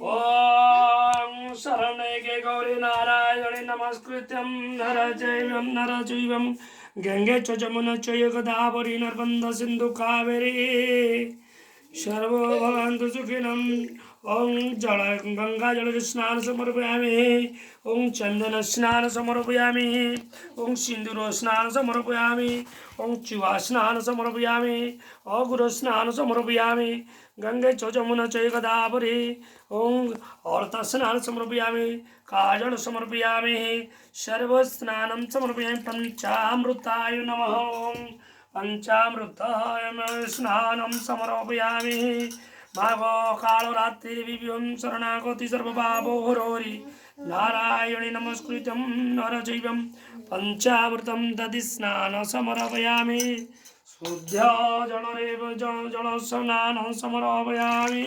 ओम शरण्ये गौरी नारायणे नमस्कृत्यं नरचैवं गंगे च जमुना चैव गोदावरी नर्मदा सिंधु कावेरी सर्वो भवन्तु सुखिनः। ओं जल गंगा जल स्नान समर्पयामि। ओं चंदन स्नान समर्पयामि। ओं सिंदूर स्नान समर्पयामि। ओं चिवा स्नान समर्पयामि। अगुर स्नान समर्पयामि। गंगे च जमुना चैव गोदावरी ओं औरत स्नान समर्पयामि। काजल समर्पयामि। सर्व स्नानं समर्पयामि। पंचामृताय नमः। ओं पंचामृताय स्नानं समर्पयामि। भागो कालो रात्रि विभ्यं शरणागति सर्वपापो हरोरि नारायणे नमस्कृतं नरचैवं पंचामृतं दधि स्नान समर्पयामि। शुद्ध जलरेव जल स्नानं समर्पयामि।